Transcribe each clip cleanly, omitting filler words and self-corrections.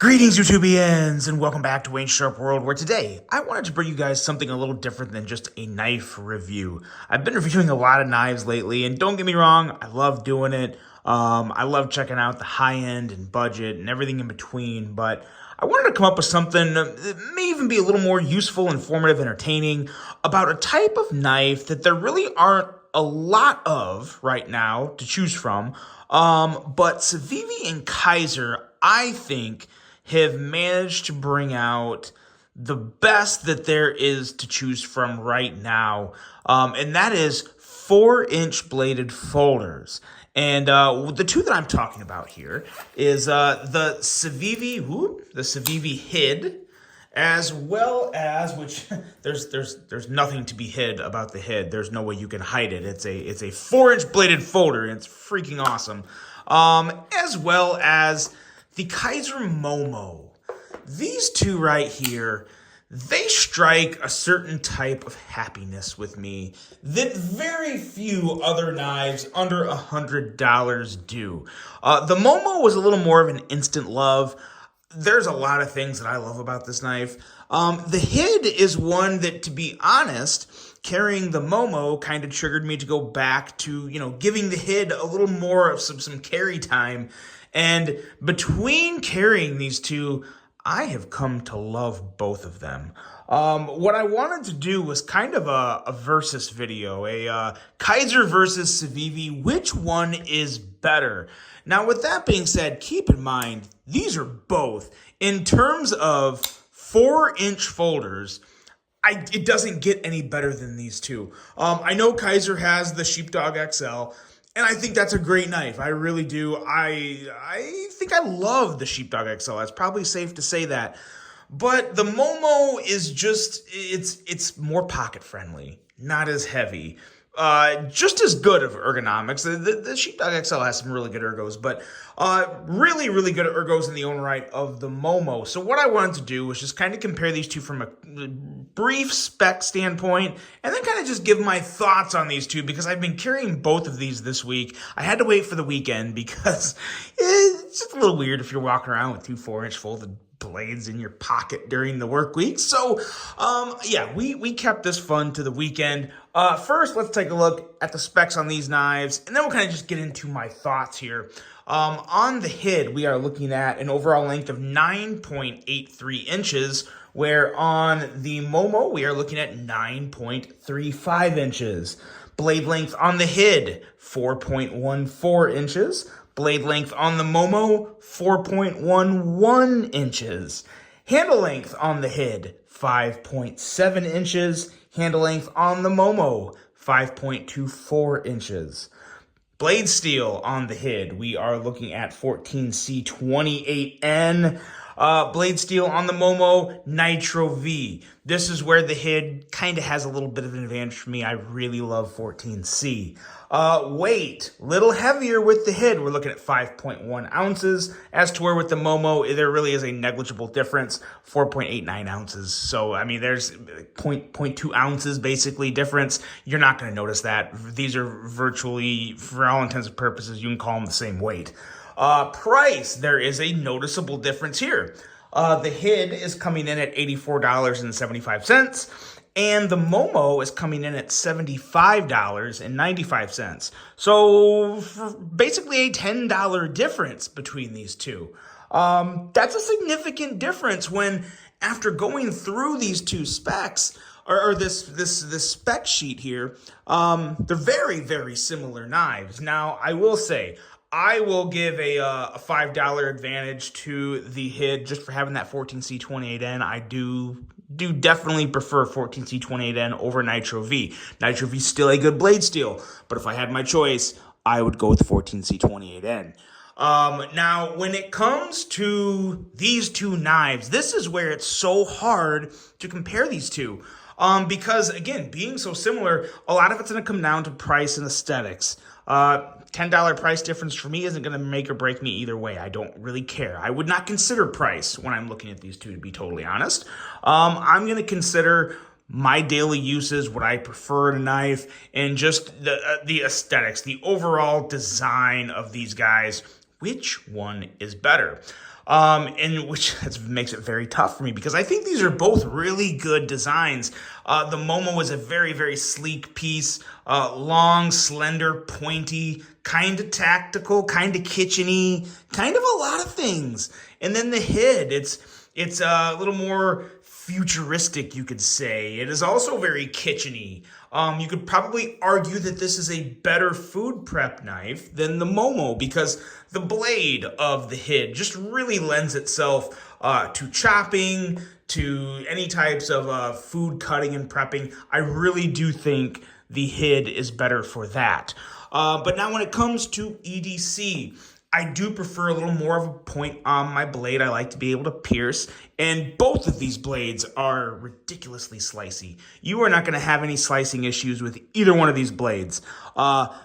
Greetings, YouTubians, and welcome back to Wayne's Sharp World, where today I wanted to bring you guys something a little different than just a knife review. I've been reviewing a lot of knives lately, and don't get me wrong, I love doing it. I love checking out the high-end and budget and everything in between, but I wanted to come up with something that may even be a little more useful, informative, entertaining about a type of knife that there really aren't a lot of right now to choose from, but Civivi and Kizer, I think, have managed to bring out the best that there is to choose from right now, and that is 4-inch bladed folders. And the two that I'm talking about here is the Civivi Hid, as well as, which there's nothing to be hid about the Hid. There's no way you can hide it. It's a 4-inch bladed folder, and it's freaking awesome. As well as the Kizer Momo. These two right here, they strike a certain type of happiness with me that very few other knives under $100 do. The Momo was a little more of an instant love. There's a lot of things that I love about this knife. The Hid is one that, to be honest, carrying the Momo kind of triggered me to go back to, giving the Hid a little more of some carry time. And between carrying these two, I have come to love both of them. What I wanted to do was kind of a versus video, a Kizer versus Civivi. Which one is better? Now, with that being said, keep in mind, these are both, in terms of 4-inch folders, it doesn't get any better than these two. I know Kizer has the Sheepdog XL, and I think that's a great knife. I really do. I think I love the Sheepdog XL. It's probably safe to say that. But the Momo is just, it's more pocket friendly, not as heavy. Just as good of ergonomics. The Sheepdog XL has some really good ergos, but really, really good ergos in the own right of the Momo. So what I wanted to do was just kind of compare these two from a brief spec standpoint, and then kind of just give my thoughts on these two, because I've been carrying both of these this week. I had to wait for the weekend because it's just a little weird if you're walking around with two 4-inch folded blades in your pocket during the work week. So, yeah, we kept this fun to the weekend. First, let's take a look at the specs on these knives, and then we'll kind of just get into my thoughts here. On the Hid, we are looking at an overall length of 9.83 inches, where on the Momo, we are looking at 9.35 inches. Blade length on the Hid, 4.14 inches. Blade length on the Momo, 4.11 inches. Handle length on the Hid, 5.7 inches. Handle length on the Momo, 5.24 inches. Blade steel on the Hid, we are looking at 14C28N. Blade steel on the Momo, Nitro V. This is where the Hid kind of has a little bit of an advantage for me. I really love 14C. Weight, little heavier with the Hid. We're looking at 5.1 ounces, as to where with the Momo, there really is a negligible difference, 4.89 ounces. So, I mean, there's 0.2 ounces basically difference. You're not going to notice that. These are virtually, for all intents and purposes, you can call them the same weight. Price, there is a noticeable difference here. The Hid is coming in at $84.75, and the Momo is coming in at $75.95. So basically a $10 difference between these two. That's a significant difference when, after going through these two specs, or this spec sheet here, they're very, very similar knives. Now, I will say, I will give a $5 advantage to the Hid just for having that 14C28N. I do definitely prefer 14C28N over Nitro V. Nitro V is still a good blade steel, but if I had my choice, I would go with 14C28N. Now, when it comes to these two knives, this is where it's so hard to compare these two. Because, again, being so similar, a lot of it's going to come down to price and aesthetics. $10 price difference for me isn't going to make or break me either way. I don't really care. I would not consider price when I'm looking at these two, to be totally honest. I'm going to consider my daily uses, what I prefer in a knife, and just the aesthetics, the overall design of these guys. Which one is better? and which makes it very tough for me because I think these are both really good designs. The Momo is a very, very sleek piece, long, slender, pointy, kind of tactical, kind of kitcheny, kind of a lot of things. And then the Hid, it's a little more futuristic, you could say. It is also very kitcheny. You could probably argue that this is a better food prep knife than the Momo because the blade of the Hid just really lends itself to chopping, to any types of food cutting and prepping. I really do think the Hid is better for that. But now when it comes to EDC, I do prefer a little more of a point on my blade. I like to be able to pierce, and both of these blades are ridiculously slicey. You are not going to have any slicing issues with either one of these blades.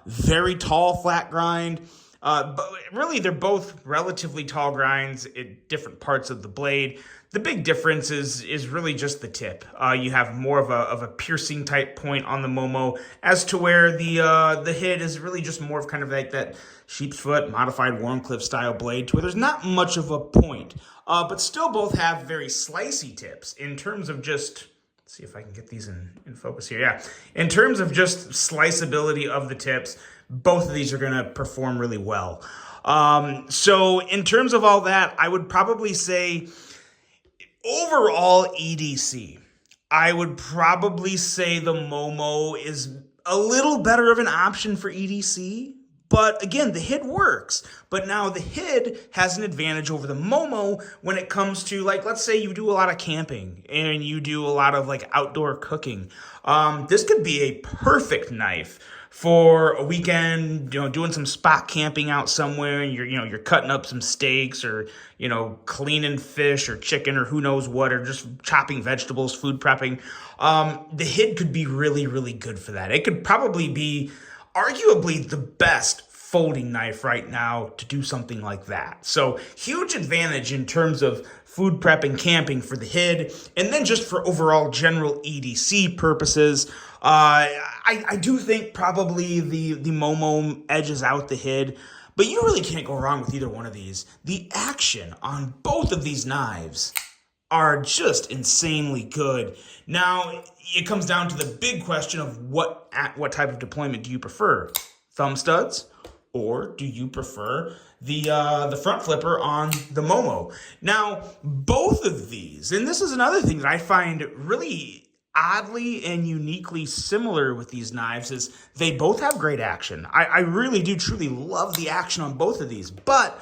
Very tall flat grind. But really, they're both relatively tall grinds at different parts of the blade. The big difference is really just the tip. You have more of a piercing type point on the Momo, as to where the Hid is really just more of kind of like that sheep's foot modified Warncliffe style blade, to where there's not much of a point, but still both have very slicey tips in terms of just. Let's see if I can get these in focus here. Yeah, in terms of just sliceability of the tips, both of these are going to perform really well. So in terms of all that, I would probably say overall EDC, I would probably say the Momo is a little better of an option for EDC. But again, the Hid works. But now the Hid has an advantage over the Momo when it comes to, like, let's say you do a lot of camping and you do a lot of like outdoor cooking. This could be a perfect knife for a weekend, doing some spot camping out somewhere, and you're cutting up some steaks, or cleaning fish or chicken or who knows what, or just chopping vegetables, food prepping. The Hid could be really, really good for that. It could probably be arguably the best folding knife right now to do something like that. So huge advantage in terms of food prep and camping for the Hid, and then just for overall general EDC purposes. I do think probably the Momo edges out the Hid, but you really can't go wrong with either one of these. The action on both of these knives are just insanely good. Now, it comes down to the big question of what type of deployment do you prefer? Thumb studs, or do you prefer the front flipper on the Momo? Now, both of these, and this is another thing that I find really oddly and uniquely similar with these knives, is they both have great action. I really do truly love the action on both of these, but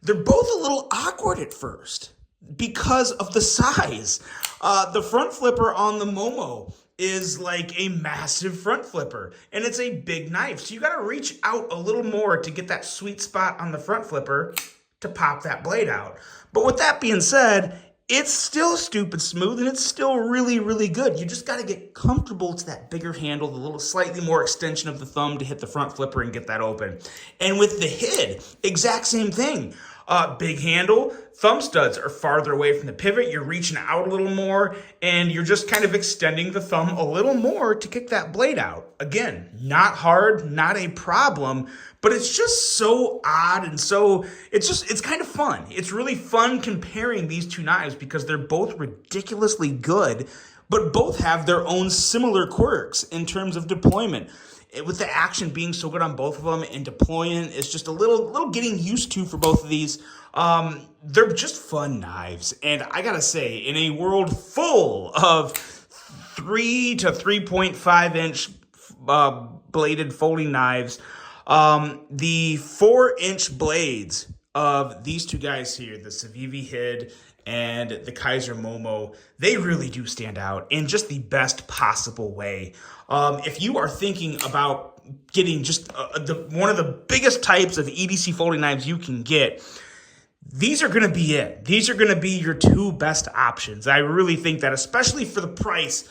they're both a little awkward at first because of the size. The front flipper on the Momo is like a massive front flipper, and it's a big knife. So you got to reach out a little more to get that sweet spot on the front flipper to pop that blade out. But with that being said, it's still stupid smooth, and it's still really, really good. You just got to get comfortable to that bigger handle, the little slightly more extension of the thumb to hit the front flipper and get that open. And with the Hid, exact same thing. Big handle, thumb studs are farther away from the pivot. You're reaching out a little more, and you're just kind of extending the thumb a little more to kick that blade out. Again, not hard, not a problem, but it's just so odd, and so it's kind of fun. It's really fun comparing these two knives because they're both ridiculously good, but both have their own similar quirks in terms of deployment. With the action being so good on both of them, and deploying is just a little getting used to for both of these. They're just fun knives, and I gotta say, in a world full of 3 to 3.5 inch bladed folding knives, the 4-inch blades of these two guys here, the Civivi Hid and the Kizer Momo, they really do stand out in just the best possible way. If you are thinking about getting just one of the biggest types of EDC folding knives you can get, these are going to be it. These are going to be your two best options. I really think that, especially for the price,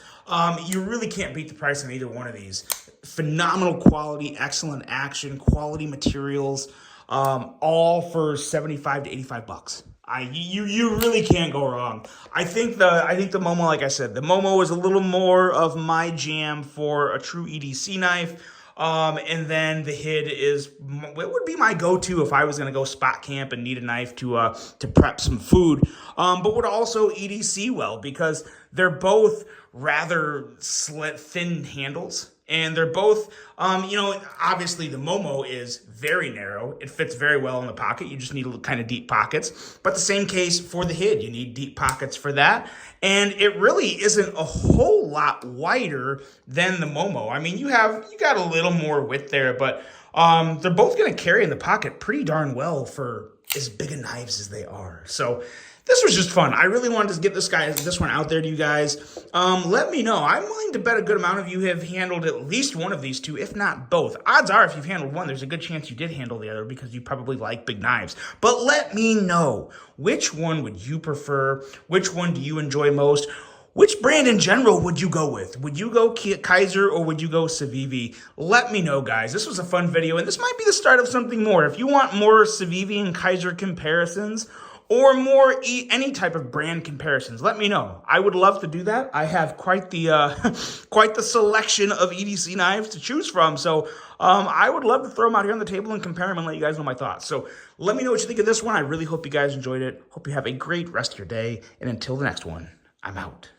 you really can't beat the price on either one of these. Phenomenal quality, excellent action, quality materials, all for $75 to $85. You really can't go wrong. I think the Momo, like I said, the Momo is a little more of my jam for a true EDC knife. And then the Hid it would be my go-to if I was going to go spot camp and need a knife to prep some food, but would also EDC well because they're both rather thin handles. And they're both, obviously the Momo is very narrow. It fits very well in the pocket. You just need kind of deep pockets. But the same case for the Hid. You need deep pockets for that. And it really isn't a whole lot wider than the Momo. I mean, you got a little more width there, but they're both going to carry in the pocket pretty darn well for as big of knives as they are. So this was just fun. I really wanted to get this one out there to you guys. Let me know. I'm willing to bet a good amount of you have handled at least one of these two, if not both. Odds are if you've handled one, there's a good chance you did handle the other because you probably like big knives. But let me know, which one would you prefer? Which one do you enjoy most? Which brand in general would you go with? Would you go Kizer or would you go Civivi? Let me know, guys. This was a fun video, and this might be the start of something more. If you want more Civivi and Kizer comparisons, or more any type of brand comparisons, let me know. I would love to do that. I have quite the quite the selection of EDC knives to choose from, so I would love to throw them out here on the table and compare them and let you guys know my thoughts. So let me know what you think of this one. I really hope you guys enjoyed it. Hope you have a great rest of your day, and until the next one, I'm out.